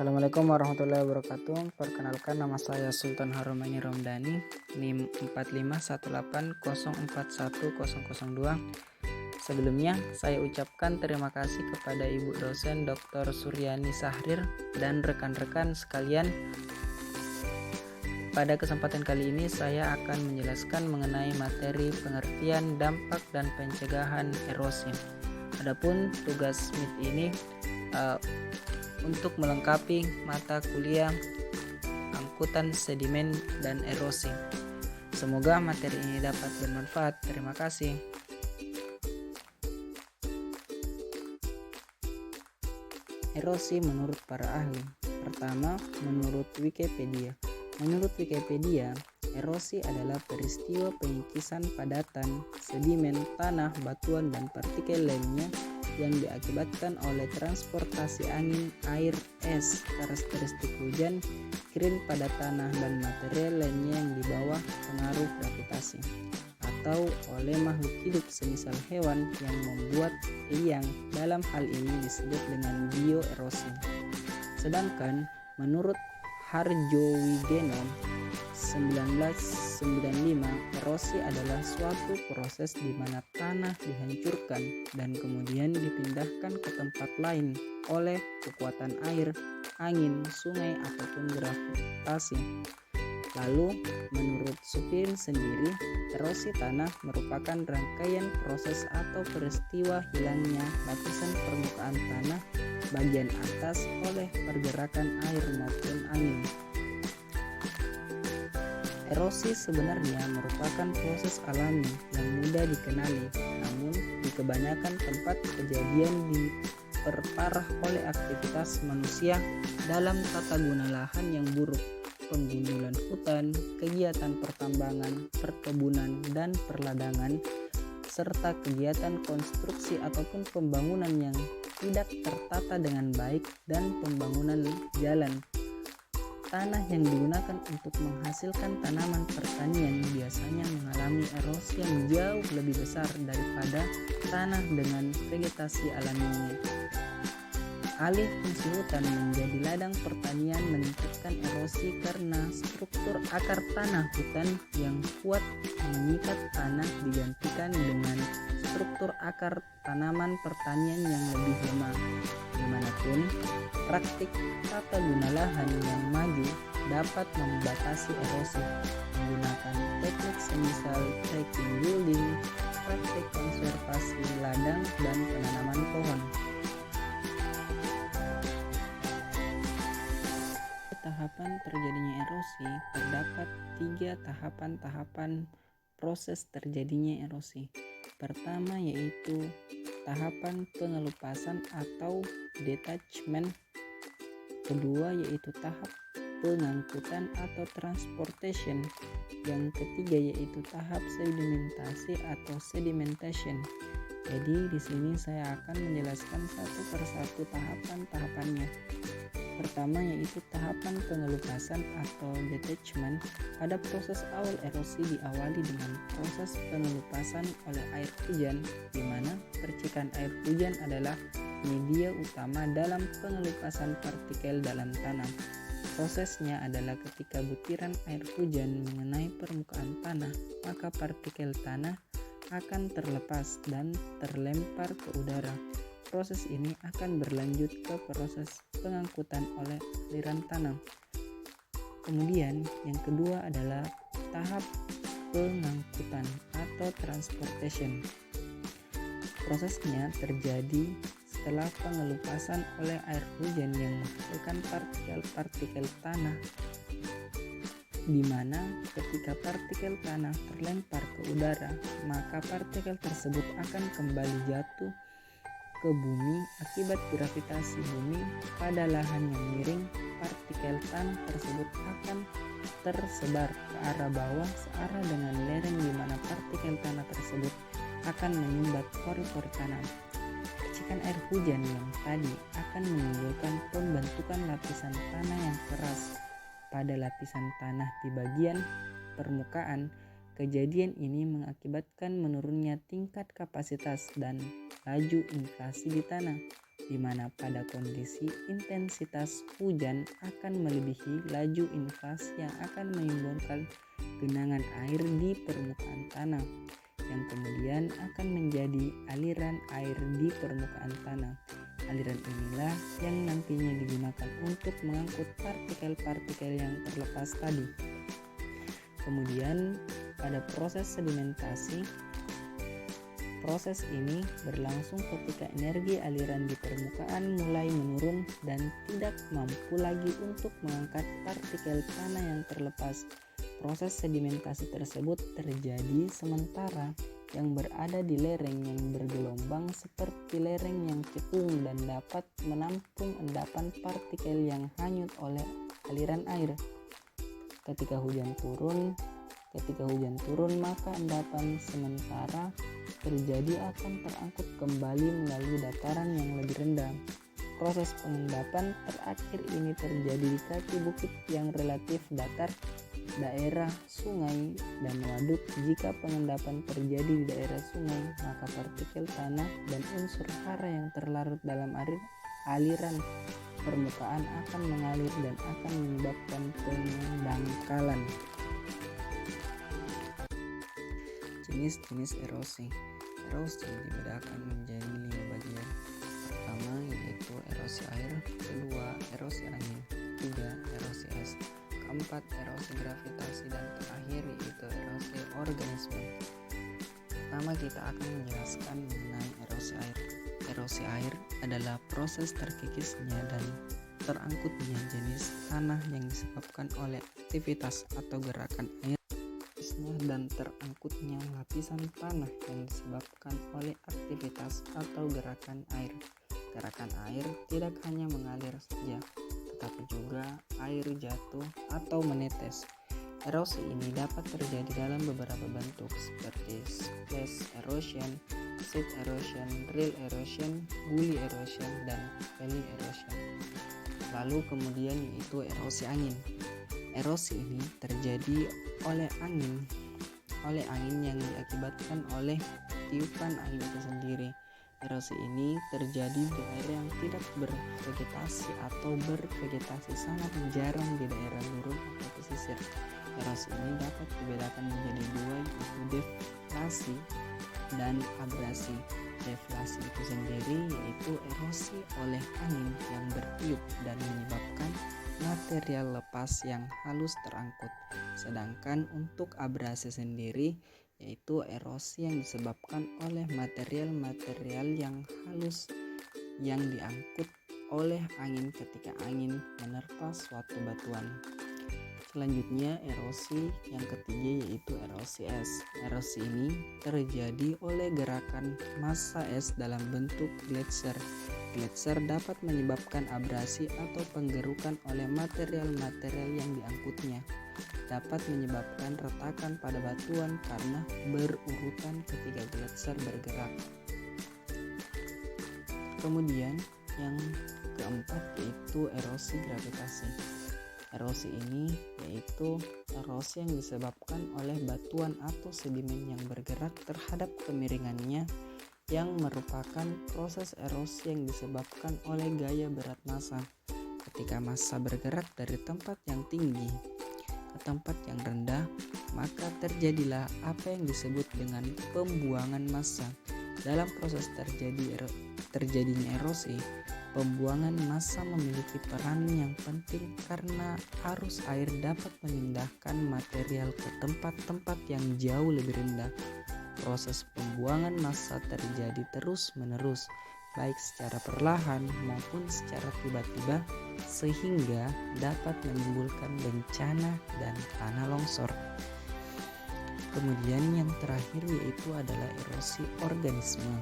Assalamualaikum warahmatullahi wabarakatuh. Perkenalkan, nama saya Sultan Harumaini Romdani, NIM 4518041002. Sebelumnya, saya ucapkan terima kasih kepada Ibu dosen Dr. Suryani Sahrir dan rekan-rekan sekalian. Pada kesempatan kali ini saya akan menjelaskan mengenai materi pengertian dampak dan pencegahan erosi. Adapun tugas MIT ini untuk melengkapi mata kuliah angkutan sedimen dan erosi. Semoga materi ini dapat bermanfaat. Terima kasih. Erosi menurut para ahli. Pertama, menurut Wikipedia. Menurut Wikipedia, erosi adalah peristiwa pengikisan padatan, sedimen, tanah, batuan, dan partikel lainnya yang diakibatkan oleh transportasi angin, air, es, karakteristik hujan, kirin pada tanah, dan material lainnya yang di bawah pengaruh gravitasi, atau oleh makhluk hidup semisal hewan yang membuat liang. Dalam hal ini disebut dengan bioerosi. Sedangkan menurut Harjowigono 1995, erosi adalah suatu proses di mana tanah dihancurkan dan kemudian dipindahkan ke tempat lain oleh kekuatan air, angin, sungai, ataupun gravitasi. Lalu, menurut Supirin sendiri, erosi tanah merupakan rangkaian proses atau peristiwa hilangnya lapisan permukaan tanah bagian atas oleh pergerakan air maupun angin. Erosi sebenarnya merupakan proses alami yang mudah dikenali, namun di kebanyakan tempat kejadian diperparah oleh aktivitas manusia dalam tata guna lahan yang buruk, penggundulan hutan, kegiatan pertambangan, perkebunan, dan perladangan, serta kegiatan konstruksi ataupun pembangunan yang tidak tertata dengan baik dan pembangunan jalan. Tanah yang digunakan untuk menghasilkan tanaman pertanian biasanya mengalami erosi yang jauh lebih besar daripada tanah dengan vegetasi alaminya. Alih fungsi hutan menjadi ladang pertanian meningkatkan erosi karena struktur akar tanah hutan yang kuat mengikat tanah digantikan dengan struktur akar tanaman pertanian yang lebih lemah. Bagaimanapun, praktik tata guna lahan yang maju dapat membatasi erosi menggunakan teknik semisal trekking building, praktik konservasi ladang, dan penanaman pohon. Tahapan terjadinya erosi, terdapat 3 tahapan proses terjadinya erosi. Pertama yaitu tahapan pengelupasan atau detachment. Kedua yaitu tahap pengangkutan atau transportation. Yang ketiga yaitu tahap sedimentasi atau sedimentation. Jadi di sini saya akan menjelaskan satu persatu tahapannya. Pertama yaitu tahapan pengelupasan atau detachment. Pada proses awal erosi diawali dengan proses pengelupasan oleh air hujan, di mana percikan air hujan adalah media utama dalam pengelupasan partikel dalam tanah. Prosesnya adalah ketika butiran air hujan mengenai permukaan tanah, maka partikel tanah akan terlepas dan terlempar ke udara. Proses ini akan berlanjut ke proses pengangkutan oleh aliran tanah. Kemudian yang kedua adalah tahap pengangkutan atau transportation. Prosesnya terjadi setelah pengelupasan oleh air hujan yang menghasilkan partikel-partikel tanah, di mana ketika partikel tanah terlempar ke udara, maka partikel tersebut akan kembali jatuh ke bumi akibat gravitasi bumi pada lahan yang miring. Partikel tanah tersebut akan tersebar ke arah bawah searah dengan lereng di mana partikel tanah tersebut akan menyumbat pori-pori tanah. Percikan air hujan yang tadi akan menimbulkan pembentukan lapisan tanah yang keras pada lapisan tanah di bagian permukaan. Kejadian ini mengakibatkan menurunnya tingkat kapasitas dan laju inflasi di tanah, di mana pada kondisi intensitas hujan akan melebihi laju invasi yang akan menimbulkan genangan air di permukaan tanah, yang kemudian akan menjadi aliran air di permukaan tanah. Aliran inilah yang nantinya digunakan untuk mengangkut partikel-partikel yang terlepas tadi. Kemudian pada proses sedimentasi, proses ini berlangsung ketika energi aliran di permukaan mulai menurun dan tidak mampu lagi untuk mengangkat partikel tanah yang terlepas. Proses sedimentasi tersebut terjadi sementara yang berada di lereng yang bergelombang seperti lereng yang cekung dan dapat menampung endapan partikel yang hanyut oleh aliran air. Ketika hujan turun maka endapan sementara terjadi akan terangkut kembali melalui dataran yang lebih rendah. Proses pengendapan terakhir ini terjadi di kaki bukit yang relatif datar, daerah sungai dan waduk. Jika pengendapan terjadi di daerah sungai, maka partikel tanah dan unsur hara yang terlarut dalam aliran permukaan akan mengalir dan akan menyebabkan pendangkalan. Jenis-jenis erosi. Erosi dibedakan menjadi 5 bagian. Pertama yaitu erosi air, kedua erosi angin, ketiga erosi es, keempat erosi gravitasi, dan terakhir yaitu erosi organisme. Pertama kita akan menjelaskan mengenai erosi air. Erosi air adalah proses terkikisnya dan terangkutnya jenis tanah yang disebabkan oleh aktivitas atau gerakan air dan terangkutnya lapisan tanah yang disebabkan oleh aktivitas atau gerakan air. Gerakan air tidak hanya mengalir saja, tetapi juga air jatuh atau menetes. Erosi ini dapat terjadi dalam beberapa bentuk seperti splash erosion, sheet erosion, rill erosion, gully erosion, dan valley erosion. Lalu kemudian yaitu erosi angin. Erosi ini terjadi oleh angin yang diakibatkan oleh tiupan angin itu sendiri. Erosi ini terjadi di daerah yang tidak bervegetasi atau bervegetasi sangat jarang di daerah gurun atau pesisir. Erosi ini dapat dibedakan menjadi dua, yaitu deflasi dan abrasi. Deflasi itu sendiri yaitu erosi oleh angin yang bertiup dan menyebabkan material lepas yang halus terangkut. Sedangkan untuk abrasi sendiri yaitu erosi yang disebabkan oleh material-material yang halus yang diangkut oleh angin ketika angin menerpa suatu batuan. Selanjutnya erosi yang ketiga yaitu erosi es. Erosi ini terjadi oleh gerakan massa es dalam bentuk gletser. Gletser dapat menyebabkan abrasi atau penggerukan oleh material-material yang diangkutnya. Dapat menyebabkan retakan pada batuan karena berurutan ketika gletser bergerak. Kemudian yang keempat yaitu erosi gravitasi. Erosi ini yaitu erosi yang disebabkan oleh batuan atau sedimen yang bergerak terhadap kemiringannya, yang merupakan proses erosi yang disebabkan oleh gaya berat massa. Ketika massa bergerak dari tempat yang tinggi ke tempat yang rendah, maka terjadilah apa yang disebut dengan pembuangan massa. Dalam proses terjadinya erosi, pembuangan massa memiliki peran yang penting karena arus air dapat memindahkan material ke tempat-tempat yang jauh lebih rendah. Proses pembuangan massa terjadi terus-menerus, baik secara perlahan maupun secara tiba-tiba, sehingga dapat menimbulkan bencana dan tanah longsor. Kemudian yang terakhir yaitu adalah erosi organisme.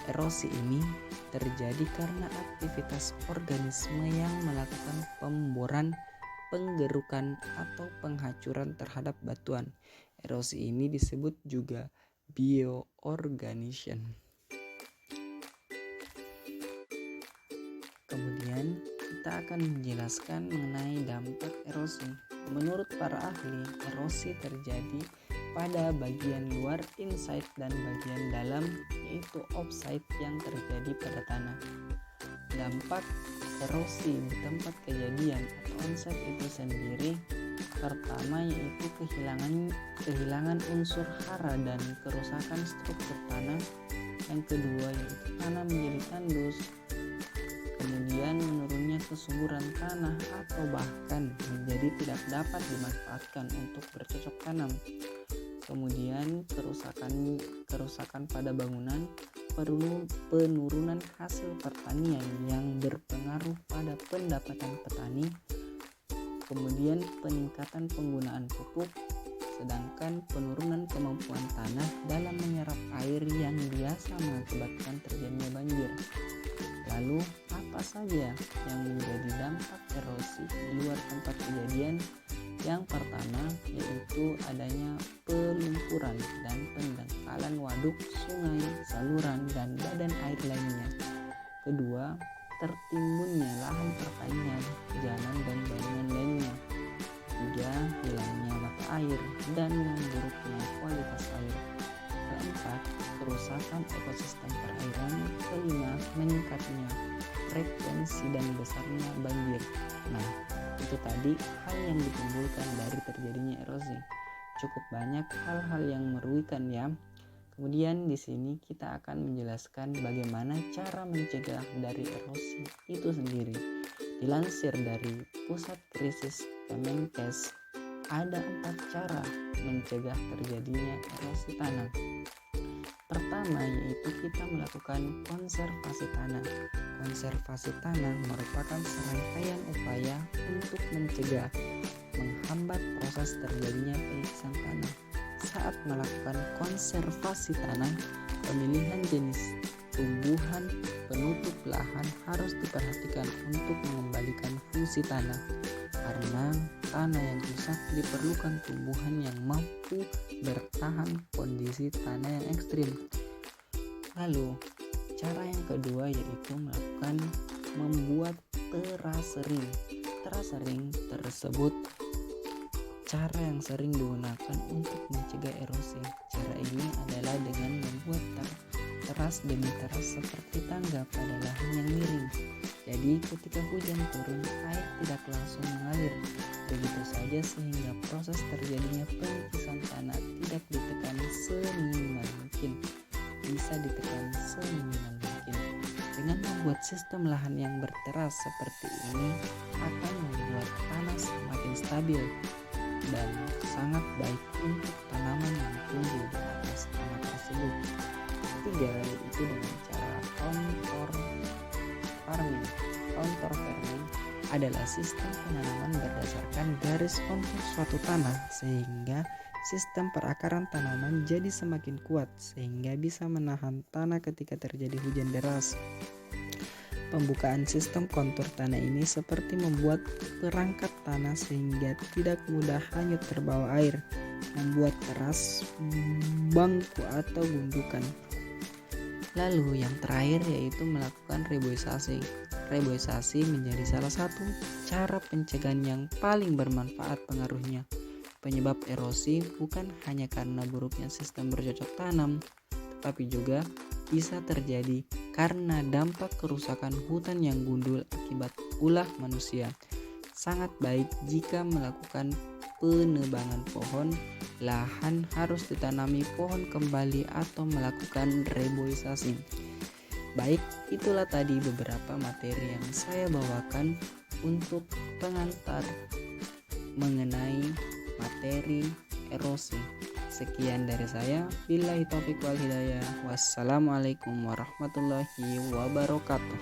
Erosi ini terjadi karena aktivitas organisme yang melakukan pemboran, penggerukan, atau penghancuran terhadap batuan. Erosi ini disebut juga bioorganisation. Kemudian kita akan menjelaskan mengenai dampak erosi. Menurut para ahli, erosi terjadi pada bagian luar inside dan bagian dalam yaitu offside yang terjadi pada tanah. Dampak erosi di tempat kejadian atau onsite itu sendiri pertama yaitu kehilangan unsur hara dan kerusakan struktur tanah. Yang kedua yaitu tanah menjadi tandus, kemudian menurunnya kesuburan tanah atau bahkan menjadi tidak dapat dimanfaatkan untuk bercocok tanam. Kemudian kerusakan pada bangunan, penurunan hasil pertanian yang berpengaruh pada pendapatan petani, kemudian peningkatan penggunaan pupuk, sedangkan penurunan kemampuan tanah dalam menyerap air yang biasa mengakibatkan terjadinya banjir. Lalu apa saja yang menjadi dampak erosi di luar tempat kejadian? Yang pertama yaitu adanya pelumpuran dan pendangkalan waduk, sungai, saluran, dan badan air lainnya. Kedua, tertimbunnya lahan pertanian, jalan, dan bangunan lainnya. Tiga, hilangnya mata air dan memburuknya kualitas air. Keempat, kerusakan ekosistem perairan. Kelima, meningkatnya frekuensi dan besarnya banjir. Nah, itu tadi hal yang ditimbulkan dari terjadinya erosi. Cukup banyak hal-hal yang merugikan ya. Kemudian di sini kita akan menjelaskan bagaimana cara mencegah dari erosi itu sendiri. Dilansir dari Pusat Krisis Kemenkes, ada 4 cara mencegah terjadinya erosi tanah. Pertama yaitu kita melakukan konservasi tanah. Konservasi tanah merupakan serangkaian upaya untuk mencegah, menghambat proses terjadinya pengiksan tanah. Saat melakukan konservasi tanah, pemilihan jenis tumbuhan penutup lahan harus diperhatikan untuk mengembalikan fungsi tanah. Karena tanah yang rusak diperlukan tumbuhan yang mampu bertahan kondisi tanah yang ekstrim. Lalu, cara yang kedua yaitu membuat terasering. Terasering tersebut cara yang sering digunakan untuk mencegah erosi. Cara ini adalah dengan membuat teras demi teras seperti tangga pada lahan yang miring. Jadi ketika hujan turun, air tidak langsung mengalir. Begitu saja sehingga proses terjadinya pengikisan tanah tidak ditekan seminimal mungkin. Bisa ditekan seminimal mungkin. Dengan membuat sistem lahan yang berteras seperti ini akan membuat tanah semakin stabil dan sangat baik untuk tanaman yang tumbuh di atas tanah tersebut. Ketiga yaitu dengan cara contour farming. Contour farming adalah sistem penanaman berdasarkan garis kontur suatu tanah sehingga sistem perakaran tanaman jadi semakin kuat sehingga bisa menahan tanah ketika terjadi hujan deras. Pembukaan sistem kontur tanah ini seperti membuat perangkap tanah sehingga tidak mudah hanyut terbawa air, membuat teras, bangku atau gundukan. Lalu yang terakhir yaitu melakukan reboisasi. Reboisasi menjadi salah satu cara pencegahan yang paling bermanfaat pengaruhnya. Penyebab erosi bukan hanya karena buruknya sistem bercocok tanam, tetapi juga bisa terjadi karena dampak kerusakan hutan yang gundul akibat ulah manusia. Sangat baik jika melakukan penebangan pohon, lahan harus ditanami pohon kembali atau melakukan reboisasi. Baik, itulah tadi beberapa materi yang saya bawakan untuk pengantar mengenai materi erosi. Sekian dari saya. Billahi taufiq wal hidayah. Wassalamualaikum warahmatullahi wabarakatuh.